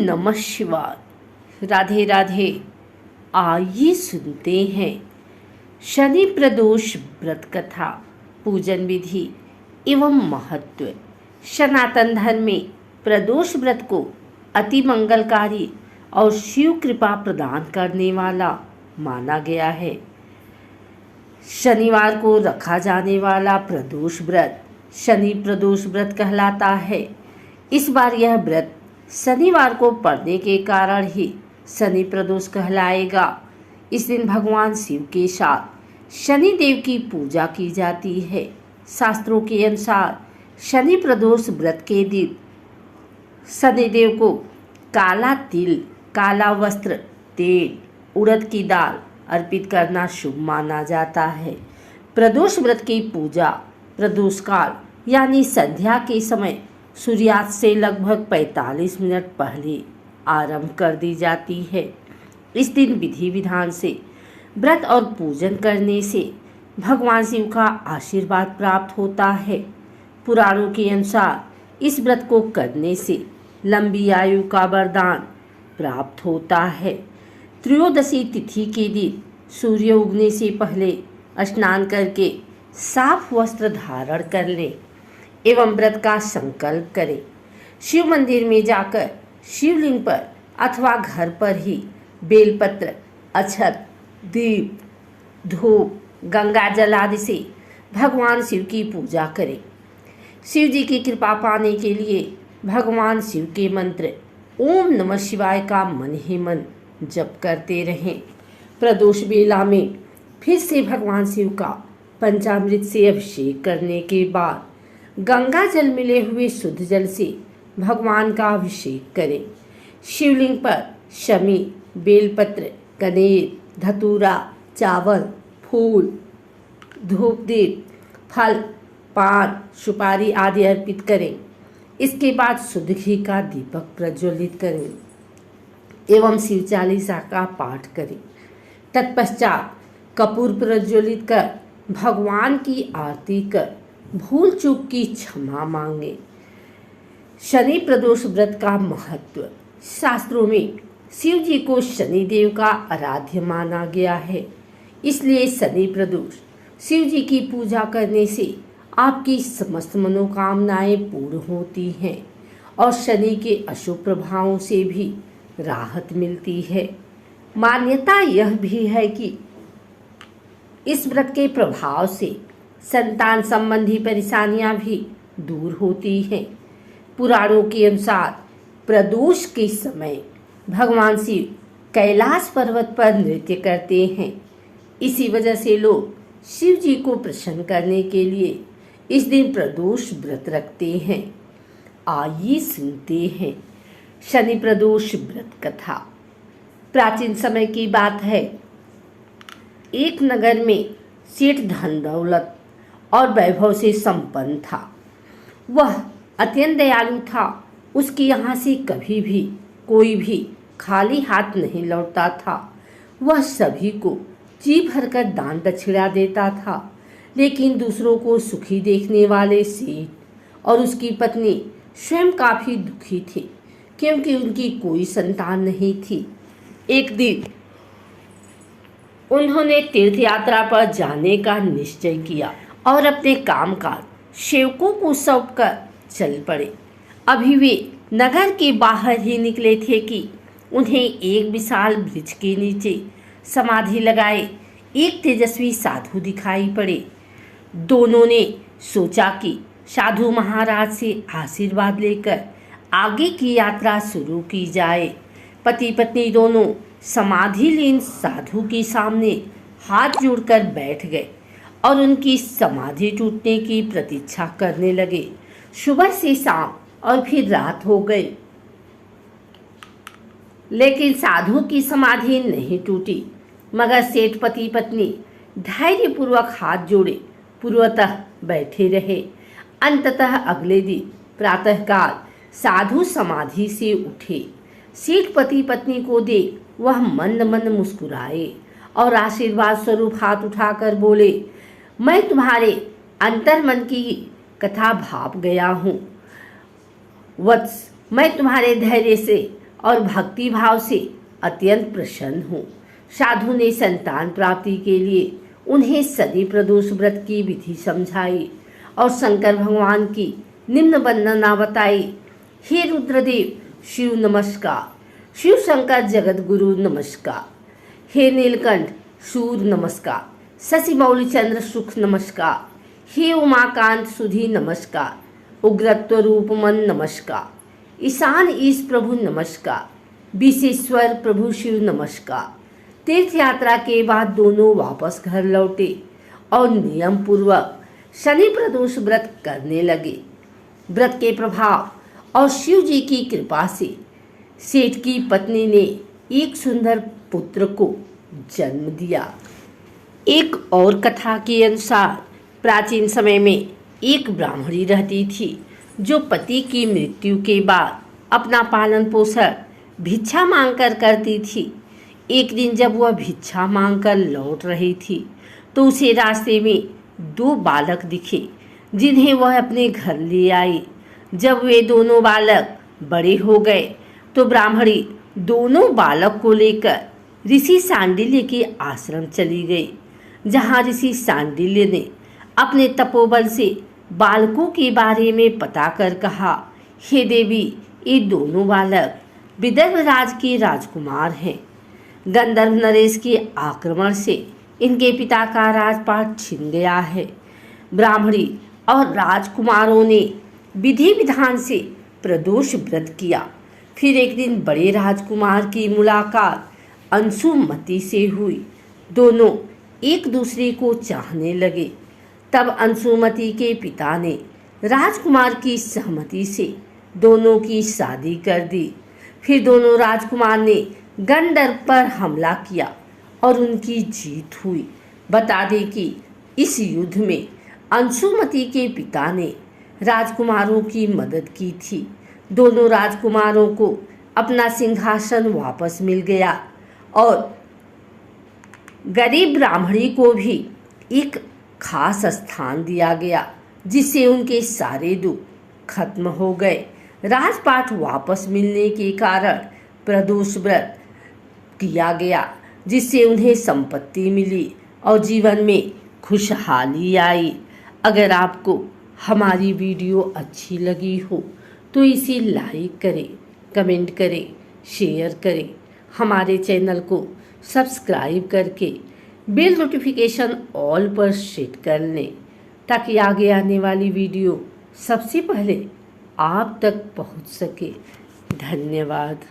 नमः शिवाय। राधे राधे। आइए सुनते हैं शनि प्रदोष व्रत कथा, पूजन विधि एवं महत्व। सनातन धर्म में प्रदोष व्रत को अति मंगलकारी और शिव कृपा प्रदान करने वाला माना गया है। शनिवार को रखा जाने वाला प्रदोष व्रत शनि प्रदोष व्रत कहलाता है। इस बार यह व्रत शनिवार को पड़ने के कारण ही शनि प्रदोष कहलाएगा। इस दिन भगवान शिव के साथ शनि देव की पूजा की जाती है। शास्त्रों के अनुसार शनि प्रदोष व्रत के दिन शनि देव को काला तिल, काला वस्त्र, तेल, उड़द की दाल अर्पित करना शुभ माना जाता है। प्रदोष व्रत की पूजा प्रदोष काल यानी संध्या के समय सूर्यास्त से लगभग 45 मिनट पहले आरंभ कर दी जाती है। इस दिन विधि विधान से व्रत और पूजन करने से भगवान शिव का आशीर्वाद प्राप्त होता है। पुराणों के अनुसार इस व्रत को करने से लंबी आयु का वरदान प्राप्त होता है। त्रयोदशी तिथि के दिन सूर्य उगने से पहले स्नान करके साफ वस्त्र धारण कर लें एवं व्रत का संकल्प करें। शिव मंदिर में जाकर शिवलिंग पर अथवा घर पर ही बेलपत्र, अक्षत, दीप, धूप, गंगा जल आदि से भगवान शिव की पूजा करें। शिव जी की कृपा पाने के लिए भगवान शिव के मंत्र ओम नमः शिवाय का मन ही मन जप करते रहें। प्रदोष बेला में फिर से भगवान शिव का पंचामृत से अभिषेक करने के बाद गंगा जल मिले हुए शुद्ध जल से भगवान का अभिषेक करें। शिवलिंग पर शमी, बेलपत्र, कनेर, धतूरा, चावल, फूल, धूप दीप, फल, पान, सुपारी आदि अर्पित करें। इसके बाद शुद्ध घी का दीपक प्रज्वलित करें एवं शिव चालीसा का पाठ करें। तत्पश्चात कपूर प्रज्वलित कर भगवान की आरती कर भूल चूक की क्षमा मांगे। शनि प्रदोष व्रत का महत्व। शास्त्रों में शिव जी को शनि देव का आराध्य माना गया है। इसलिए शनि प्रदोष शिव जी की पूजा करने से आपकी समस्त मनोकामनाएं पूर्ण होती हैं और शनि के अशुभ प्रभावों से भी राहत मिलती है। मान्यता यह भी है कि इस व्रत के प्रभाव से संतान संबंधी परेशानियां भी दूर होती हैं। पुराणों के अनुसार प्रदोष के समय भगवान शिव कैलाश पर्वत पर नृत्य करते हैं। इसी वजह से लोग शिव जी को प्रसन्न करने के लिए इस दिन प्रदोष व्रत रखते हैं। आइए सुनते हैं शनि प्रदोष व्रत कथा। प्राचीन समय की बात है। एक नगर में सेठ धन दौलत और वैभव से संपन्न था। वह अत्यंत दयालु था। उसके यहाँ से कभी भी कोई भी खाली हाथ नहीं लौटता था। वह सभी को जी भरकर दान दक्षिणा देता था। लेकिन दूसरों को सुखी देखने वाले सेठ और उसकी पत्नी स्वयं काफी दुखी थे, क्योंकि उनकी कोई संतान नहीं थी। एक दिन उन्होंने तीर्थ यात्रा पर जाने का निश्चय किया और अपने कामकाज सेवकों को सौंपकर चल पड़े। अभी वे नगर के बाहर ही निकले थे कि उन्हें एक विशाल वृक्ष के नीचे समाधि लगाए एक तेजस्वी साधु दिखाई पड़े। दोनों ने सोचा कि साधु महाराज से आशीर्वाद लेकर आगे की यात्रा शुरू की जाए। पति पत्नी दोनों समाधि लीन साधु के सामने हाथ जोड़कर बैठ गए और उनकी समाधि टूटने की प्रतीक्षा करने लगे। सुबह से शाम और फिर रात हो गई, लेकिन साधु की समाधि नहीं टूटी। मगर सेठ पति पत्नी धैर्यपूर्वक हाथ जोड़े पूर्वतः बैठे रहे। अंततः अगले दिन प्रातःकाल साधु समाधि से उठे। सेठ पति पत्नी को देख वह मंद मंद मुस्कुराए और आशीर्वाद स्वरूप हाथ उठाकर बोले, मैं तुम्हारे अंतर्मन की कथा भाप गया हूँ वत्स। मैं तुम्हारे धैर्य से और भक्ति भाव से अत्यंत प्रसन्न हूँ। साधु ने संतान प्राप्ति के लिए उन्हें शनि प्रदोष व्रत की विधि समझाई और शंकर भगवान की निम्न वंदना बताई। हे रुद्रदेव शिव नमस्कार, शिव शंकर जगत गुरु नमस्कार, हे नीलकंठ सूर्य नमस्कार, शशि मौली चंद्र सुख नमस्कार, हे उमाकांत सुधी नमस्कार, उग्रत्व रूप मन नमस्कार, ईशान ईश प्रभु नमस्कार, विशेश्वर प्रभु शिव नमस्कार। तीर्थ यात्रा के बाद दोनों वापस घर लौटे और नियम पूर्वक शनि प्रदोष व्रत करने लगे। व्रत के प्रभाव और शिव जी की कृपा से सेठ की पत्नी ने एक सुंदर पुत्र को जन्म दिया। एक और कथा के अनुसार प्राचीन समय में एक ब्राह्मणी रहती थी जो पति की मृत्यु के बाद अपना पालन पोषण भिक्षा मांगकर करती थी। एक दिन जब वह भिक्षा मांगकर लौट रही थी तो उसे रास्ते में दो बालक दिखे जिन्हें वह अपने घर ले आई। जब वे दोनों बालक बड़े हो गए तो ब्राह्मणी दोनों बालक को लेकर ऋषि सांडिल्य के आश्रम चली गई, जहाँ ऋषि सांडिल्य ने अपने तपोबल से बालकों के बारे में पता कर कहा, हे देवी, ये दोनों बालक विदर्भ राज के राजकुमार हैं। गंधर्व नरेश के आक्रमण से इनके पिता का राजपाट छिन गया है। ब्राह्मणी और राजकुमारों ने विधि विधान से प्रदोष व्रत किया। फिर एक दिन बड़े राजकुमार की मुलाकात अंशुमति से हुई। दोनों एक दूसरे को चाहने लगे। तब अंशुमति के पिता ने राजकुमार की सहमति से दोनों की शादी कर दी। फिर दोनों राजकुमार ने गंधर्व पर हमला किया और उनकी जीत हुई। बता दें कि इस युद्ध में अंशुमति के पिता ने राजकुमारों की मदद की थी। दोनों राजकुमारों को अपना सिंहासन वापस मिल गया और गरीब ब्राह्मणी को भी एक खास स्थान दिया गया, जिससे उनके सारे दुख खत्म हो गए। राजपाट वापस मिलने के कारण प्रदोष व्रत किया गया, जिससे उन्हें संपत्ति मिली और जीवन में खुशहाली आई। अगर आपको हमारी वीडियो अच्छी लगी हो तो इसे लाइक करें, कमेंट करें, शेयर करें। हमारे चैनल को सब्सक्राइब करके बेल नोटिफिकेशन ऑल पर सेट कर लें, ताकि आगे आने वाली वीडियो सबसे पहले आप तक पहुंच सके। धन्यवाद।